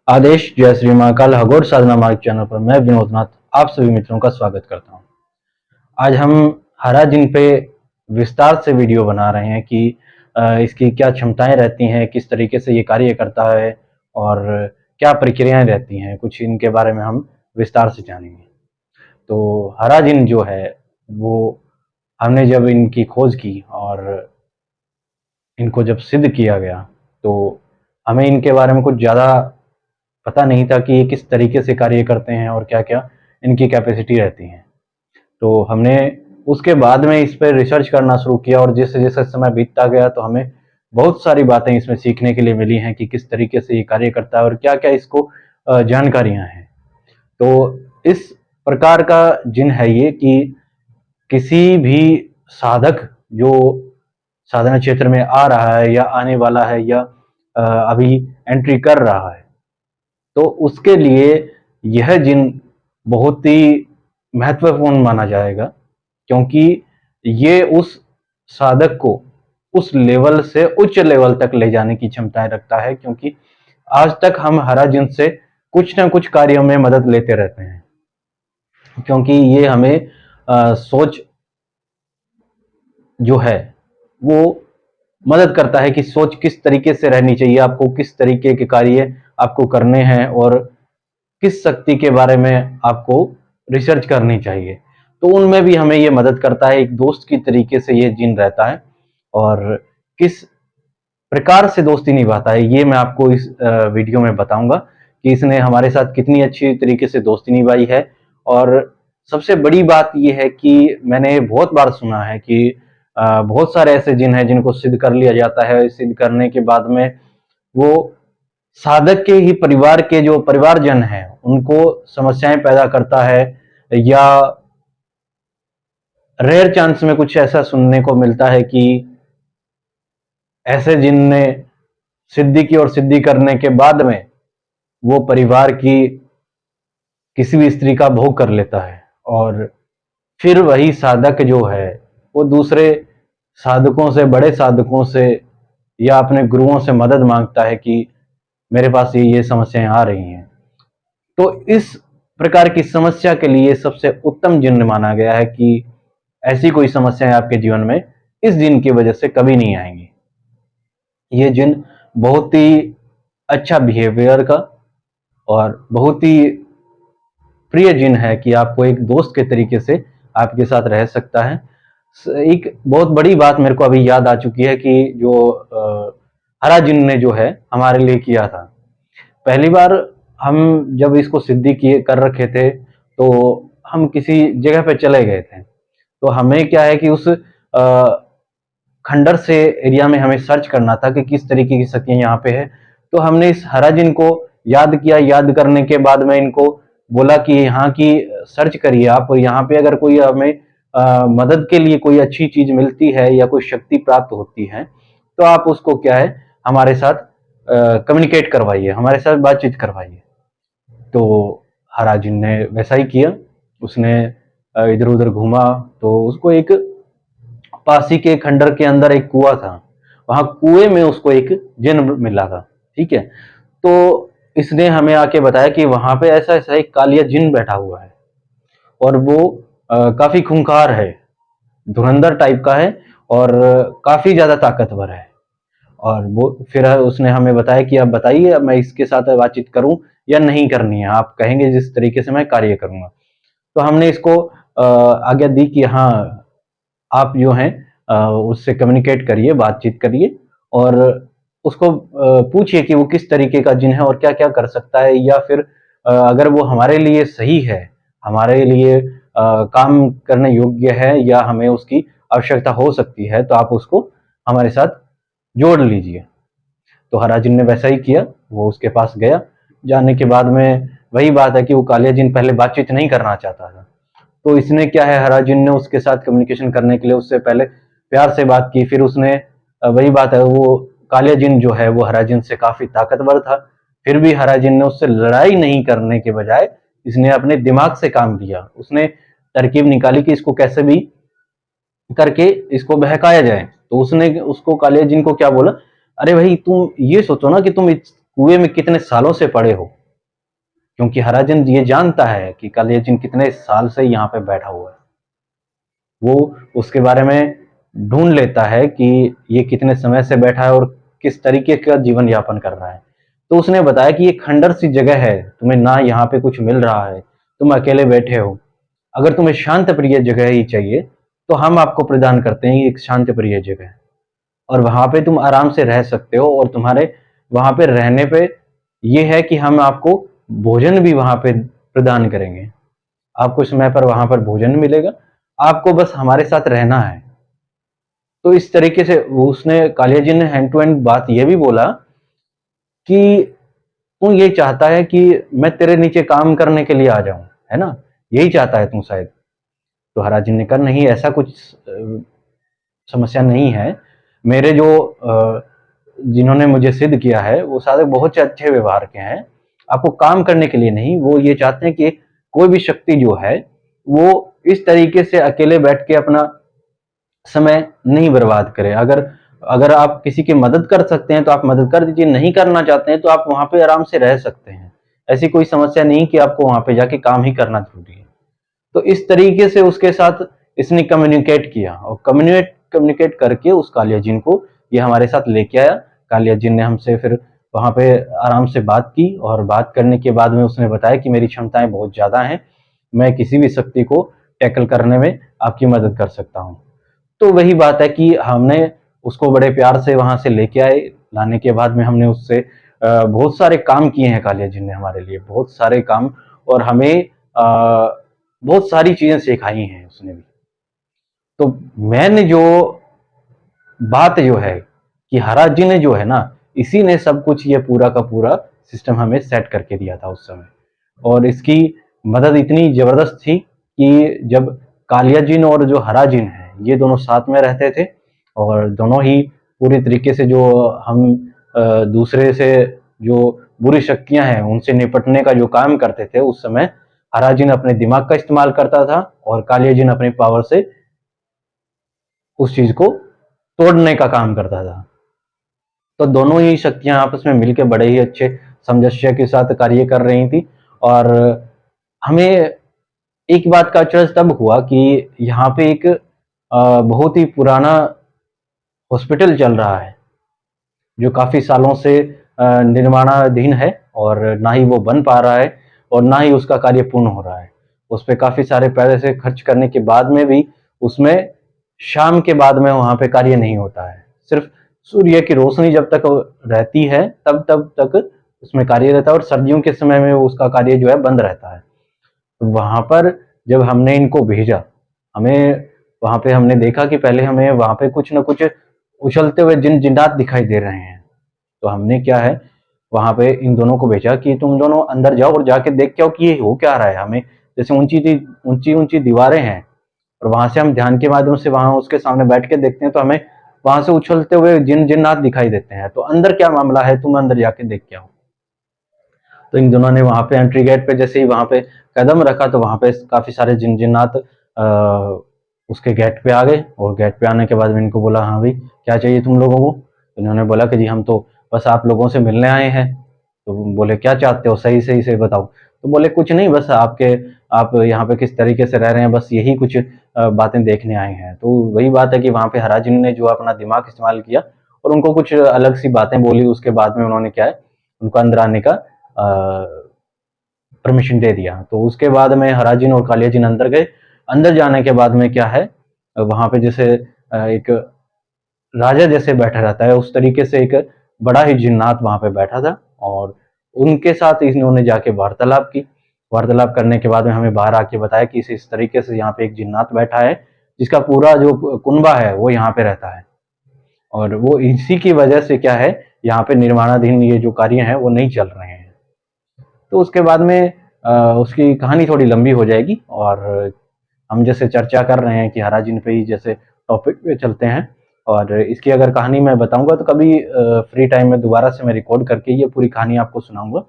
आदेश जय श्री महाकाल हगोर साधना मार्ग चैनल पर मैं विनोद नाथ आप सभी मित्रों का स्वागत करता हूं। आज हम हरा जिन पे विस्तार से वीडियो बना रहे हैं कि इसकी क्या क्षमताएं रहती हैं, किस तरीके से ये कार्य करता है और क्या प्रक्रियाएं रहती हैं, कुछ इनके बारे में हम विस्तार से जानेंगे। तो हरा जिन जो है वो हमने जब इनकी खोज की और इनको जब सिद्ध किया गया तो हमें इनके बारे में कुछ ज़्यादा पता नहीं था कि ये किस तरीके से कार्य करते हैं और क्या क्या इनकी कैपेसिटी रहती है। तो हमने उसके बाद में इस पर रिसर्च करना शुरू किया और जैसे जैसे समय बीतता गया तो हमें बहुत सारी बातें इसमें सीखने के लिए मिली हैं कि किस तरीके से ये कार्य करता है और क्या क्या इसको जानकारियां हैं। तो इस प्रकार का जिन है ये कि किसी भी साधक जो साधना क्षेत्र में आ रहा है या आने वाला है या अभी एंट्री कर रहा है तो उसके लिए यह जिन बहुत ही महत्वपूर्ण माना जाएगा, क्योंकि ये उस साधक को उस लेवल से उच्च लेवल तक ले जाने की क्षमताएं रखता है। क्योंकि आज तक हम हरा जिन से कुछ ना कुछ कार्यों में मदद लेते रहते हैं, क्योंकि ये हमें सोच जो है वो मदद करता है कि सोच किस तरीके से रहनी चाहिए, आपको किस तरीके के कार्य आपको करने हैं और किस शक्ति के बारे में आपको रिसर्च करनी चाहिए। तो उनमें भी हमें ये मदद करता है, एक दोस्त की तरीके से ये जिन रहता है और किस प्रकार से दोस्ती निभाता है ये मैं आपको इस वीडियो में बताऊंगा कि इसने हमारे साथ कितनी अच्छी तरीके से दोस्ती निभाई है। और सबसे बड़ी बात यह है कि मैंने बहुत बार सुना है कि बहुत सारे ऐसे जिन हैं जिनको सिद्ध कर लिया जाता है, सिद्ध करने के बाद में वो साधक के ही परिवार के जो परिवारजन हैं उनको समस्याएं पैदा करता है, या रेयर चांस में कुछ ऐसा सुनने को मिलता है कि ऐसे जिनने सिद्धि की और सिद्धि करने के बाद में वो परिवार की किसी भी स्त्री का भोग कर लेता है और फिर वही साधक जो है वो दूसरे साधकों से, बड़े साधकों से या अपने गुरुओं से मदद मांगता है कि मेरे पास ये समस्याएं आ रही हैं। तो इस प्रकार की समस्या के लिए सबसे उत्तम जिन माना गया है कि ऐसी कोई समस्याएं आपके जीवन में इस जिन की वजह से कभी नहीं आएंगी। ये जिन बहुत ही अच्छा बिहेवियर का और बहुत ही प्रिय जिन है कि आपको एक दोस्त के तरीके से आपके साथ रह सकता है। एक बहुत बड़ी बात मेरे को अभी याद आ चुकी है कि जो हरा जिन ने जो है हमारे लिए किया था। पहली बार हम जब इसको सिद्धि किए कर रखे थे तो हम किसी जगह पे चले गए थे, तो हमें क्या है कि उस खंडर से एरिया में हमें सर्च करना था कि किस तरीके की शक्तियां यहाँ पे है। तो हमने इस हरा जिन को याद किया, याद करने के बाद में इनको बोला कि यहाँ की सर्च करिए आप, और यहाँ पे अगर कोई हमें मदद के लिए कोई अच्छी चीज मिलती है या कोई शक्ति प्राप्त होती है तो आप उसको क्या है हमारे साथ कम्युनिकेट करवाइए, हमारे साथ बातचीत करवाइए। तो हरा जिन ने वैसा ही किया। उसने इधर उधर घूमा तो उसको एक पासी के खंडर के अंदर एक कुआं था, वहां कुएं में उसको एक जिन मिला था। ठीक है, तो इसने हमें आके बताया कि वहां पे ऐसा ऐसा एक कालिया जिन बैठा हुआ है और वो काफी खूंखार है, धुरंधर टाइप का है और काफी ज्यादा ताकतवर है। और वो फिर उसने हमें बताया कि आप बताइए मैं इसके साथ बातचीत करूं या नहीं करनी है, आप कहेंगे जिस तरीके से मैं कार्य करूंगा। तो हमने इसको आज्ञा दी कि हाँ आप जो हैं उससे कम्युनिकेट करिए, बातचीत करिए और उसको पूछिए कि वो किस तरीके का जिन है और क्या क्या कर सकता है, या फिर अगर वो हमारे लिए सही है, हमारे लिए काम करने योग्य है या हमें उसकी आवश्यकता हो सकती है तो आप उसको हमारे साथ जोड़ लीजिए। तो हरा जिन ने वैसा ही किया, वो उसके पास गया। जाने के बाद में वही बात है कि वो कालिया जिन पहले बातचीत नहीं करना चाहता था, तो इसने क्या है हरा जिन ने उसके साथ कम्युनिकेशन करने के लिए उससे पहले प्यार से बात की। फिर उसने वही बात है, वो कालिया जिन जो है वो हरा जिन से काफी ताकतवर था, फिर भी हरा जिन ने उससे लड़ाई नहीं करने के बजाय इसने अपने दिमाग से काम लिया। उसने तरकीब निकाली कि इसको कैसे भी करके इसको बहकाया जाए। तो उसने उसको कालिया जिन को क्या बोला, अरे भाई तुम ये सोचो ना कि तुम कुएं में कितने सालों से पड़े हो, क्योंकि हराजिन ये जानता है कि कालिया जिन कितने साल से यहाँ पे बैठा हुआ है। वो उसके बारे में ढूंढ लेता है कि ये कितने समय से बैठा है और किस तरीके का जीवन यापन कर रहा है। तो उसने बताया कि ये खंडर सी जगह है, तुम्हें ना यहाँ पे कुछ मिल रहा है, तुम अकेले बैठे हो, अगर तुम्हें शांत प्रिय जगह ही चाहिए तो हम आपको प्रदान करते हैं एक शांत प्रिय जगह, और वहां पे तुम आराम से रह सकते हो। और तुम्हारे वहां पे रहने पे ये है कि हम आपको भोजन भी वहां पे प्रदान करेंगे, आपको समय पर वहां पर भोजन मिलेगा, आपको बस हमारे साथ रहना है। तो इस तरीके से उसने, कालिया जी ने हैंड टू हैंड बात यह भी बोला कि तू ये चाहता है कि मैं तेरे नीचे काम करने के लिए आ जाऊं, है ना, यही चाहता है तू शायद। तो हराजी ने कहा नहीं, ऐसा कुछ समस्या नहीं है। मेरे जो जिन्होंने मुझे सिद्ध किया है वो सारे बहुत अच्छे व्यवहार के हैं, आपको काम करने के लिए नहीं। वो ये चाहते हैं कि कोई भी शक्ति जो है वो इस तरीके से अकेले बैठ के अपना समय नहीं बर्बाद करे। अगर अगर आप किसी की मदद कर सकते हैं तो आप मदद कर दीजिए, नहीं करना चाहते हैं तो आप वहां पे आराम से रह सकते हैं। ऐसी कोई समस्या नहीं कि आपको वहां पे जाके काम ही करना जरूरी है। तो इस तरीके से उसके साथ इसने कम्युनिकेट किया, और कम्युनिकेट करके उस कालिया जिन को ये हमारे साथ लेके आया। कालिया जिन ने हमसे फिर वहां पे आराम से बात की, और बात करने के बाद में उसने बताया कि मेरी क्षमताएं बहुत ज्यादा हैं, मैं किसी भी शक्ति को टैकल करने में आपकी मदद कर सकता हूँ। तो वही बात है कि हमने उसको बड़े प्यार से वहां से लेके आए। लाने के बाद में हमने उससे बहुत सारे काम किए हैं, कालिया जी ने हमारे लिए बहुत सारे काम, और हमें बहुत सारी चीजें सिखाई हैं उसने भी। तो मैंने जो बात जो है कि हराज जी ने जो है ना, इसी ने सब कुछ ये पूरा का पूरा सिस्टम हमें सेट करके दिया था उस समय। और इसकी मदद इतनी जबरदस्त थी कि जब कालिया जिन और जो हरा जिन है ये दोनों साथ में रहते थे, और दोनों ही पूरी तरीके से जो हम दूसरे से जो बुरी शक्तियां हैं उनसे निपटने का जो काम करते थे, उस समय हरा जिन अपने दिमाग का इस्तेमाल करता था और कालिया जिन अपनी पावर से उस चीज को तोड़ने का काम करता था। तो दोनों ही शक्तियां आपस में मिलकर बड़े ही अच्छे सामंजस्य के साथ कार्य कर रही थी। और हमें एक बात का अचरज तब हुआ कि यहाँ पे एक बहुत ही पुराना हॉस्पिटल चल रहा है जो काफी सालों से निर्माणाधीन है, और ना ही वो बन पा रहा है और ना ही उसका कार्य पूर्ण हो रहा है। उस पर काफी सारे पैसे खर्च करने के बाद में भी उसमें शाम के बाद में वहां पे कार्य नहीं होता है। सिर्फ सूर्य की रोशनी जब तक रहती है तब तब तक उसमें कार्य रहता है, और सर्दियों के समय में उसका कार्य जो है बंद रहता है। तो वहां पर जब हमने इनको भेजा, हमें वहां पे हमने देखा कि पहले हमें वहां पे कुछ ना कुछ उछलते हुए जिन्नात दिखाई दे रहे हैं। तो हमने क्या है, वहां पे इन दोनों को भेजा कि तुम दोनों अंदर जाओ और जाके देख के आओ कि ये हो क्या रहा है। हमें जैसे ऊंची ऊंची दीवारें हैं, और वहां से हम ध्यान के माध्यम से वहां उसके सामने बैठ के देखते हैं तो हमें वहां से उछलते हुए जिन्नात दिखाई देते हैं। तो अंदर क्या मामला है, तुम अंदर जाके देख के आओ। तो इन दोनों ने वहां पे एंट्री गेट पे जैसे ही वहां पे कदम रखा तो वहां पे काफी सारे जिन्नात उसके गेट पे आ गए। और गेट पे आने के बाद में इनको बोला, हाँ भाई क्या चाहिए तुम लोगों को। तो इन्होंने बोला कि जी हम तो बस आप लोगों से मिलने आए हैं। तो बोले क्या चाहते हो, सही से बताओ। तो बोले कुछ नहीं, बस आप यहाँ पे किस तरीके से रह रहे हैं, बस यही कुछ बातें देखने आए हैं। तो वही बात है कि वहां पे हराजिन ने जो अपना दिमाग इस्तेमाल किया और उनको कुछ अलग सी बातें बोली, उसके बाद में उन्होंने क्या है, उनको अंदर आने का परमिशन दे दिया। तो उसके बाद में हराजिन और कालियाजिन अंदर गए। अंदर जाने के बाद में क्या है, वहां पे जैसे एक राजा जैसे बैठा रहता है उस तरीके से एक बड़ा ही जिन्नात वहां पे बैठा था, और उनके साथ इन्होंने जाके वार्तालाप की। वार्तालाप करने के बाद में हमें बाहर आके बताया कि इस तरीके से यहाँ पे एक जिन्नात बैठा है जिसका पूरा जो कुनबा है वो यहाँ पे रहता है, और वो इसी की वजह से क्या है, यहाँ पे निर्माणाधीन ये जो कार्य है वो नहीं चल रहे हैं। तो उसके बाद में उसकी कहानी थोड़ी लंबी हो जाएगी, और हम जैसे चर्चा कर रहे हैं कि हराजिन पे ही जैसे टॉपिक पे चलते हैं। और इसकी अगर कहानी मैं बताऊंगा तो कभी फ्री टाइम में दोबारा से मैं रिकॉर्ड करके ये पूरी कहानी आपको सुनाऊंगा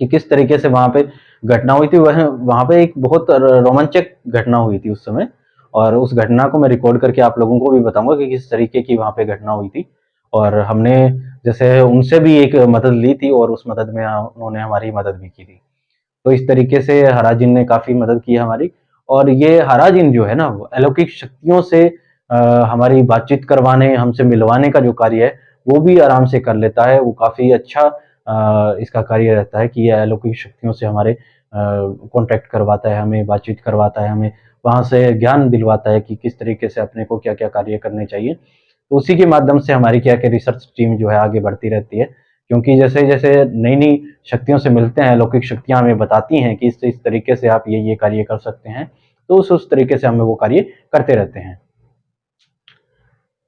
कि किस तरीके से वहां पे घटना हुई थी। वह वहां पे एक बहुत रोमांचक घटना हुई थी उस समय, और उस घटना को मैं रिकॉर्ड करके आप लोगों को भी बताऊंगा कि किस तरीके की वहां पे घटना हुई थी। और हमने जैसे उनसे भी एक मदद ली थी और उस मदद में उन्होंने हमारी मदद भी की थी। तो इस तरीके से हराजिन ने काफ़ी मदद की हमारी। और ये हराजिन जो है ना, वो अलौकिक शक्तियों से हमारी बातचीत करवाने, हमसे मिलवाने का जो कार्य है, वो भी आराम से कर लेता है। वो काफ़ी अच्छा इसका कार्य रहता है कि ये अलौकिक शक्तियों से हमारे कॉन्टैक्ट करवाता है, हमें बातचीत करवाता है, हमें वहाँ से ज्ञान दिलवाता है कि किस तरीके से अपने को क्या-क्या कार्य करने चाहिए। तो उसी के माध्यम से हमारी क्या है कि रिसर्च टीम जो है आगे बढ़ती रहती है। क्योंकि जैसे-जैसे नई-नई शक्तियों से मिलते हैं, अलौकिक शक्तियाँ हमें बताती हैं कि इस तरीके से आप ये कार्य कर सकते हैं, तो उस तरीके से हमें वो कार्य करते रहते हैं।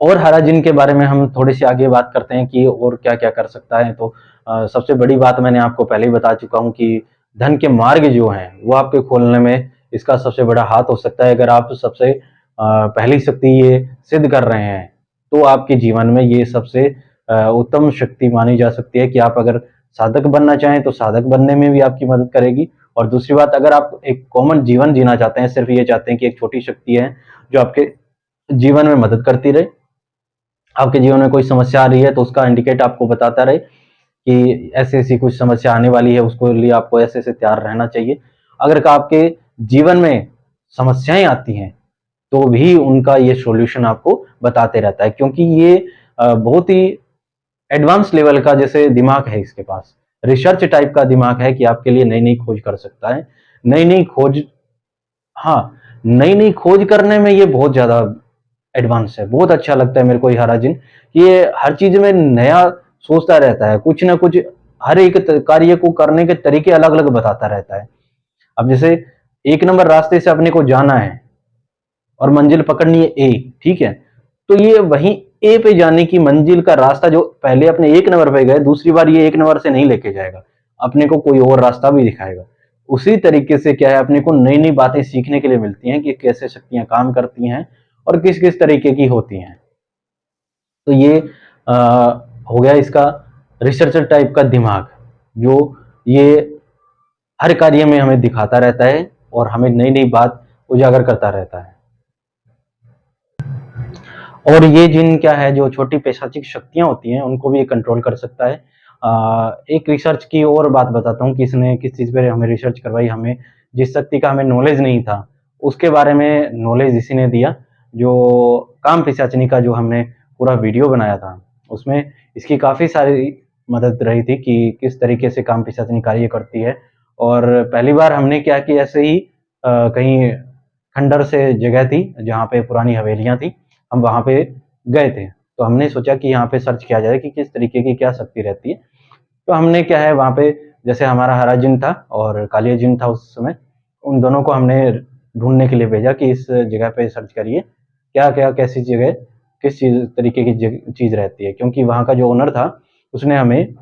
और हराजिन के बारे में हम थोड़ी-सी आगे बात करते हैं कि और क्या-क्या कर सकता है। तो सबसे बड़ी बात मैंने आपको पहले ही बता चुका हूँ कि धन के मार्ग जो हैं, वो आपके खोलने में इसका सबसे बड़ा हाथ हो सकता है। अगर आप सबसे पहली शक्ति ये सिद्ध कर रहे हैं, तो आपके जीवन में ये सबसे उत्तम शक्ति मानी जा सकती है कि आप अगर साधक बनना चाहें, तो साधक बनने में भी आपकी मदद करेगी। और दूसरी बात, अगर आप एक कॉमन जीवन जीना चाहते हैं, सिर्फ़ ये चाहते हैं कि एक छोटी शक्ति है, जो आपके जीवन में मदद करती रहे। आपके जीवन में कोई समस्या आ रही है तो उसका इंडिकेट आपको बताता रहे कि ऐसी-ऐसी कुछ समस्या आने वाली है, उसको लिए आपको ऐसे-ऐसे तैयार रहना चाहिए। अगर का आपके जीवन में समस्याएँ आती हैं, तो भी उनका ये सॉल्यूशन आपको बताते रहता है, क्योंकि ये बहुत ही एडवांस लेवल का जैसे दिमाग है इसके पास। रिसर्च टाइप का दिमाग है कि आपके लिए नई-नई खोज कर सकता है। नई-नई खोज, हाँ, नई-नई खोज करने में ये बहुत ज़्यादा एडवांस है। बहुत अच्छा लगता है मेरे को ये हराजिन, ये हर चीज़ में नया सोचता रहता है, कुछ ना कुछ हर एक कार्य को करने के तरीके अलग-अलग बताता रहता है। अब जैसे 1 नंबर रास्ते से अपने को जाना है और मंजिल पकड़नी है ए, ठीक है? तो ये वहीं ए पे जाने की मंजिल का रास्ता जो पहले अपने 1 नंबर पे गए, दूसरी बार ये 1 नंबर से नहीं लेके जाएगा। अपने को कोई और रास्ता भी दिखाएगा। उसी तरीके से क्या है, अपने को नई-नई बातें सीखने के लिए मिलती हैं कि कैसे शक्तियाँ काम करती हैं और किस-किस तरीके की होती हैं। तो ये अ, हो गया इसका रिसर्चर टाइप का दिमाग, जो ये हर कार्य में हमें दिखाता रहता है और हमें नई-नई बात उजागर करता रहता है। और ये जिन क्या है, जो छोटी पैशाचिक शक्तियाँ होती हैं, उनको भी ये कंट्रोल कर सकता है। एक रिसर्च की और बात बताता हूँ कि इसने किस चीज़ पे हमें रिसर्च करवाई। हमें जिस शक्ति का हमें नॉलेज नहीं था, उसके बारे में नॉलेज इसी ने दिया। जो कामपिशाचिनी का जो हमने पूरा वीडियो बनाया था, उसमें इसकी काफ़ी सारी मदद रही थी कि किस तरीके से कामपिशाचिनी कार्य करती है। और पहली बार हमने क्या कि ऐसे ही कहीं खंडर से जगह थी, जहाँ पे पुरानी हवेलियाँ थी, हम वहाँ पे गए थे। तो हमने सोचा कि यहाँ पे सर्च किया जाए कि किस तरीके की क्या शक्ति रहती है। तो हमने क्या है वहाँ पे, जैसे हमारा हरा जिन था और कालिया जिन था उस समय, उन दोनों को हमने ढूँढने के लिए भेजा कि इस जगह पे सर्च करिए, क्या-क्या कैसी जगह किस चीज़ तरीके की चीज़ रहती है। क्योंकि वहाँ का जो ओनर था, उसने हमें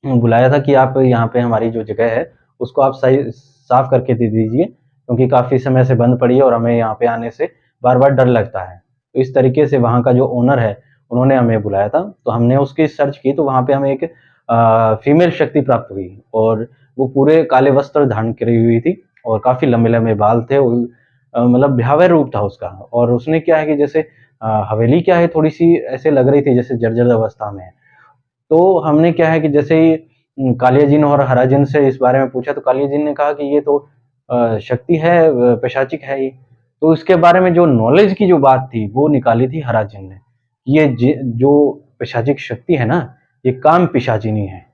बुलाया था कि आप यहाँ पे हमारी जो जगह है, उसको आप सही साफ करके दे दीजिए, क्योंकि काफ़ी समय से बंद पड़ी है और हमें यहाँ पे आने से बार-बार डर लगता है। तो इस तरीके से वहाँ का जो ओनर है, उन्होंने हमें बुलाया था, तो हमने उसकी सर्च की, तो वहाँ पे हमें एक फीमेल शक्ति प्राप्त हुई और वो पूरे काले वस्त्र धारण करी हुई थी और काफ़ी लंबे-लंबे बाल थे। मतलब भयावह रूप था उसका। और उसने क्या है कि जैसे हवेली क्या है, थोड़ी-सी ऐसे लग रही थी जैसे जर्जर अवस्था में है। तो हमने क्या है कि जैसे ही कालिया जिन और हरा जिन से इस बारे में पूछा, तो कालिया जिन ने कहा कि ये तो शक्ति है, पिशाचिक है ये। तो इसके बारे में जो नॉलेज की जो बात थी, वो निकाली थी हरा जिन ने। ये जो पिशाचिक शक्ति है ना, ये काम पिशाचिनी है।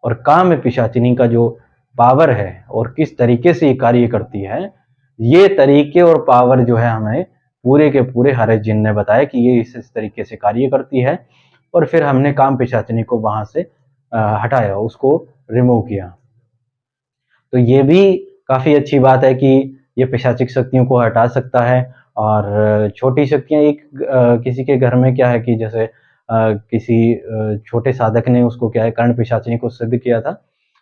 और काम पिशाचिनी का जो पावर है और किस तरीके से ये कार्य करती है, ये तरीके और पावर जो है हमें पूरे के पूरे हरे जिन ने बताया कि ये इस तरीके से कार्य करती है। और फिर हमने काम पिशाचिनी को वहां से हटाया, उसको रिमूव किया। तो ये भी काफ़ी अच्छी बात है कि ये पिशाचिक शक्तियों को हटा सकता है। और छोटी शक्तियाँ एक किसी के घर में क्या है कि जैसे किसी छोटे साधक ने उसको क्या है कर्ण पिशाचिनी को सिद्ध किया था।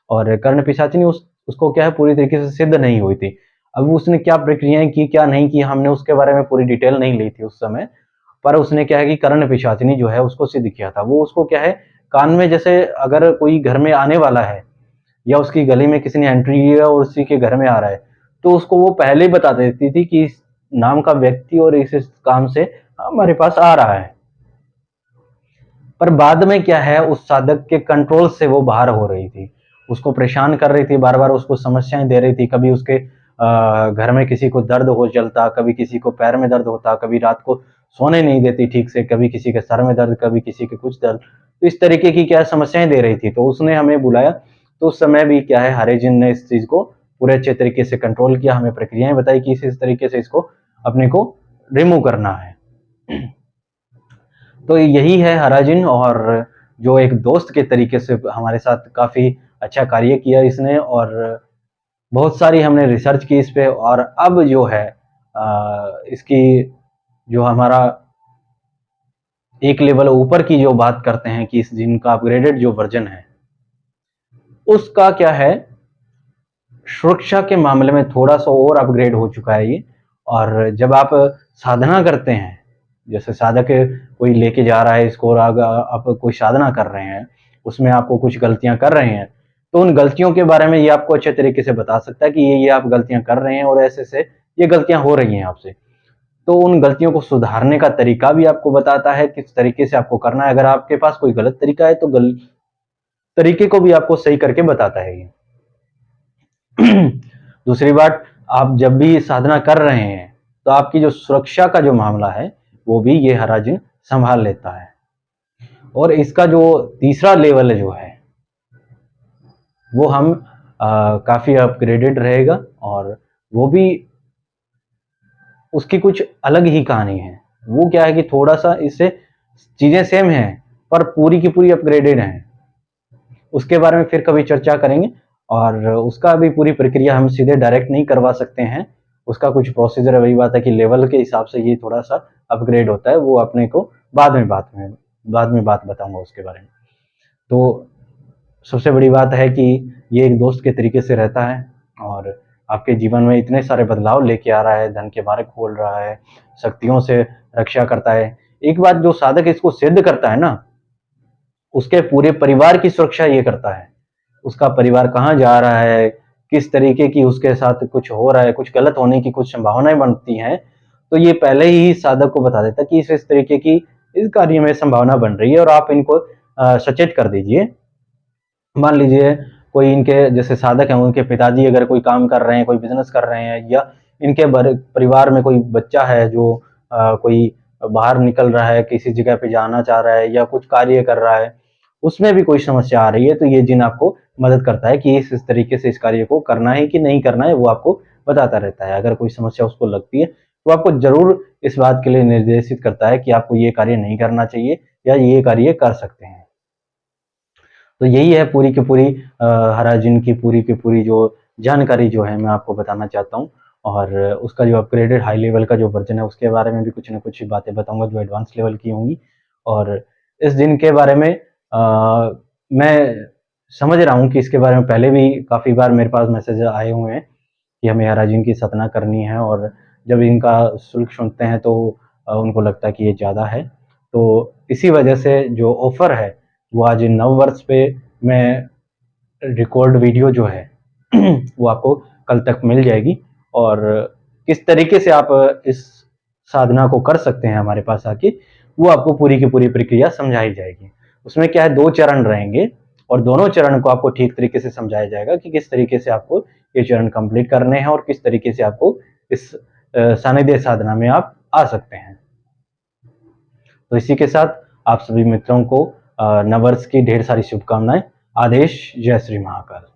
और कर्ण पिशाचिनी उसको क्या है पूरी तरीके से सिद्ध नहीं हुई थी। अब उसने क्या प्रक्रियाएँ की, क्या नहीं की, हमने उसके बारे में पूरी डिटेल नहीं ली थी उस समय। पर उसने क्या है कि कर्ण पिशाचिनी जो है उसको सिद्ध किया था। वो उसको क्या है, कान में जैसे अगर कोई घर में आने वाला है या उसकी गली में किसी ने एंट्री की है और उसी के घर में आ रहा है, तो उसको वो पहले ही बता देती थी कि इस नाम का व्यक्ति और इस काम से हमारे पास आ रहा है। पर बाद में क्या है, उस साधक के कंट्रोल से वो बाहर हो रही थी, उसको परेशान कर रही थी, बार बार उसको समस्याएं दे रही थी। कभी उसके घर में किसी को दर्द हो चलता, कभी किसी को पैर में दर्द होता, कभी रात को सोने नहीं देती ठीक से, कभी किसी के सर में दर्द, कभी किसी के कुछ दर्द। तो इस तरीके की क्या समस्याएं दे रही थी, तो उसने हमें बुलाया। तो उस समय भी क्या है, हरे जिन ने इस चीज को पूरे अच्छे तरीके से कंट्रोल किया, हमें प्रक्रियाएं बताई कि इस तरीके से इसको अपने को रिमूव करना है। तो यही है हरा जिन, और जो एक दोस्त के तरीके से हमारे साथ काफी अच्छा कार्य किया इसने, और बहुत सारी हमने रिसर्च की इस पे। और अब जो है इसकी जो हमारा एक लेवल ऊपर की जो बात करते हैं कि इस जिन का अपग्रेडेड जो वर्जन है, उसका क्या है, सुरक्षा के मामले में थोड़ा सा और अपग्रेड हो चुका है ये। और जब आप साधना करते हैं, जैसे साधक कोई लेके जा रहा है इसको, और आप कोई साधना कर रहे हैं, उसमें आपको कुछ गलतियां कर रहे हैं, तो उन गलतियों के बारे में ये आपको अच्छे तरीके से बता सकता है कि ये आप गलतियां कर रहे हैं और ऐसे से ये गलतियां हो रही हैं आपसे। तो उन गलतियों को सुधारने का तरीका भी आपको बताता है, किस तरीके से आपको करना है। अगर आपके पास कोई गलत तरीका है तो गलत तरीके को भी आपको सही करके बताता है ये। दूसरी बात, आप जब भी साधना कर रहे हैं तो आपकी जो सुरक्षा का जो मामला है वो भी ये हरा जिन संभाल लेता है। और इसका जो तीसरा लेवल जो है वो हम काफी अपग्रेडेड रहेगा, और वो भी उसकी कुछ अलग ही कहानी है। वो क्या है कि थोड़ा सा इससे चीजें सेम है पर पूरी की पूरी अपग्रेडेड है, उसके बारे में फिर कभी चर्चा करेंगे। और उसका भी पूरी प्रक्रिया हम सीधे डायरेक्ट नहीं करवा सकते हैं, उसका कुछ प्रोसीजर है। वही बात है कि लेवल के हिसाब से ये थोड़ा सा अपग्रेड होता है, वो अपने को बाद में बात बताऊंगा उसके बारे में। तो सबसे बड़ी बात है कि ये एक दोस्त के तरीके से रहता है, और आपके जीवन में इतने सारे बदलाव लेके आ रहा है, धन के मार्ग खोल रहा है, शक्तियों से रक्षा करता है। एक बात, जो साधक इसको सिद्ध करता है ना, उसके पूरे परिवार की सुरक्षा ये करता है। उसका परिवार कहाँ जा रहा है, किस तरीके की उसके साथ कुछ हो रहा है, कुछ गलत होने की कुछ संभावनाएं बनती हैं, तो ये पहले ही साधक को बता देता है कि इस तरीके की इस कार्य में संभावना बन रही है, और आप इनको सचेत कर दीजिए। मान लीजिए कोई इनके जैसे साधक हैं, उनके पिताजी अगर कोई काम कर रहे हैं, कोई बिजनेस कर रहे हैं, या इनके परिवार में कोई बच्चा है जो कोई बाहर निकल रहा है, किसी जगह पे जाना चाह रहा है या कुछ कार्य कर रहा है, उसमें भी कोई समस्या आ रही है, तो ये जिन आपको मदद करता है कि इस तरीके से इस कार्य को करना है कि नहीं करना है, वो आपको बताता रहता है। अगर कोई समस्या उसको लगती है तो आपको जरूर इस बात के लिए निर्देशित करता है कि आपको ये कार्य नहीं करना चाहिए या ये कार्य कर सकते हैं। तो यही है पूरी की पूरी हरा जिन की पूरी जो जानकारी जो है मैं आपको बताना चाहता हूँ। और उसका जो अपग्रेडेड हाई लेवल का जो वर्जन है उसके बारे में भी कुछ ना कुछ बातें बताऊंगा जो एडवांस लेवल की होंगी। और इस जिन के बारे में मैं समझ रहा हूँ कि इसके बारे में पहले भी काफ़ी बार मेरे पास मैसेज आए हुए हैं कि हमें हरा जिन की साधना करनी है, और जब इनका शुल्क सुनते हैं तो उनको लगता है कि ये ज़्यादा है। तो इसी वजह से जो ऑफर है वो आज नव वर्ष पे मैं रिकॉर्ड वीडियो जो है वो आपको कल तक मिल जाएगी, और किस तरीके से आप इस साधना को कर सकते हैं हमारे पास आके, वो आपको पूरी की पूरी प्रक्रिया समझाई जाएगी। उसमें क्या है, 2 चरण रहेंगे, और दोनों चरण को आपको ठीक तरीके से समझाया जाएगा कि किस तरीके से आपको ये चरण कंप्लीट करने हैं और किस तरीके से आपको इस सानिध्य साधना में आप आ सकते हैं। तो इसी के साथ आप सभी मित्रों को नववर्ष की ढेर सारी शुभकामनाएं। आदेश। जय श्री महाकाल।